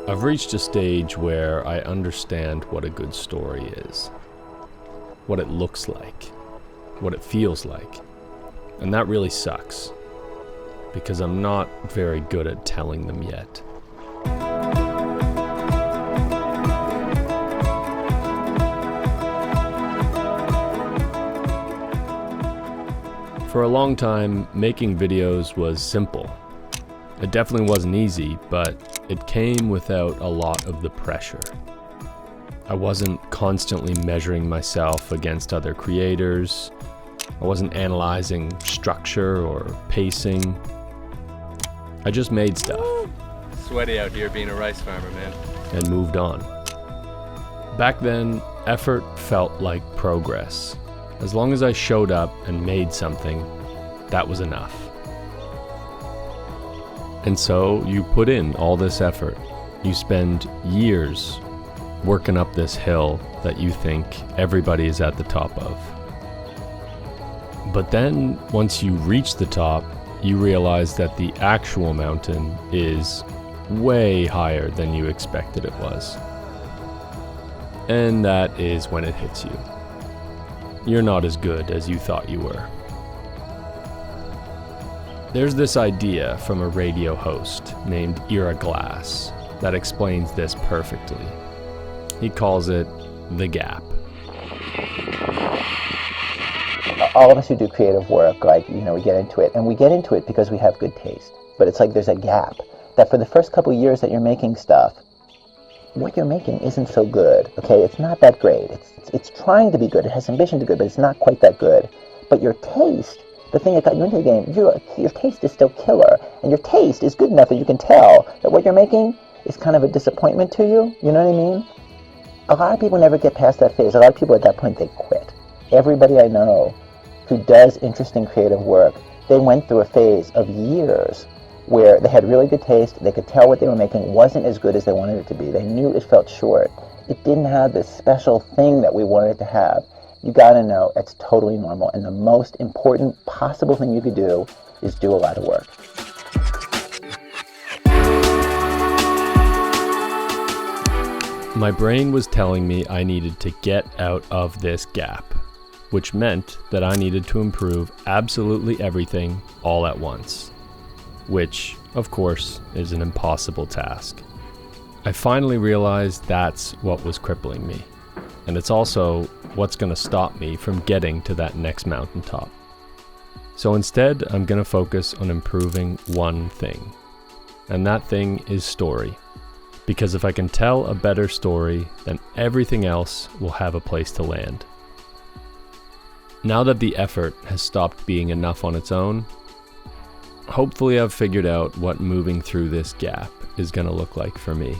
I've reached a stage where I understand what a good story is, what it looks like, what it feels like. And that really sucks, because I'm not very good at telling them yet. For a long time, making videos was simple. It definitely wasn't easy, but it came without a lot of the pressure. I wasn't constantly measuring myself against other creators. I wasn't analyzing structure or pacing. I just made stuff. Sweaty out here being a rice farmer, man. And moved on. Back then, effort felt like progress. As long as I showed up and made something, that was enough. And so you put in all this effort. You spend years working up this hill that you think everybody is at the top of. But then once you reach the top, you realize that the actual mountain is way higher than you expected it was. And that is when it hits you. You're not as good as you thought you were. There's this idea from a radio host named Ira Glass that explains this perfectly. He calls it the gap. All of us who do creative work, we get into it, and we get into it because we have good taste. But it's like there's a gap that for the first couple of years that you're making stuff, what you're making isn't so good, okay? It's not that great. It's trying to be good. It has ambition to be good, but it's not quite that good. But your taste, the thing that got you into the game, your taste is still killer. And your taste is good enough that you can tell that what you're making is kind of a disappointment to you. You know what I mean? A lot of people never get past that phase. A lot of people at that point, they quit. Everybody I know who does interesting creative work, they went through a phase of years where they had really good taste. They could tell what they were making wasn't as good as they wanted it to be. They knew it felt short. It didn't have this special thing that we wanted it to have. You gotta know it's totally normal, and the most important possible thing you could do is do a lot of work. My brain was telling me I needed to get out of this gap, which meant that I needed to improve absolutely everything all at once, which, of course, is an impossible task. I finally realized that's what was crippling me, and it's also what's going to stop me from getting to that next mountaintop. So instead, I'm going to focus on improving one thing, and that thing is story. Because if I can tell a better story, then everything else will have a place to land. Now that the effort has stopped being enough on its own, hopefully I've figured out what moving through this gap is going to look like for me.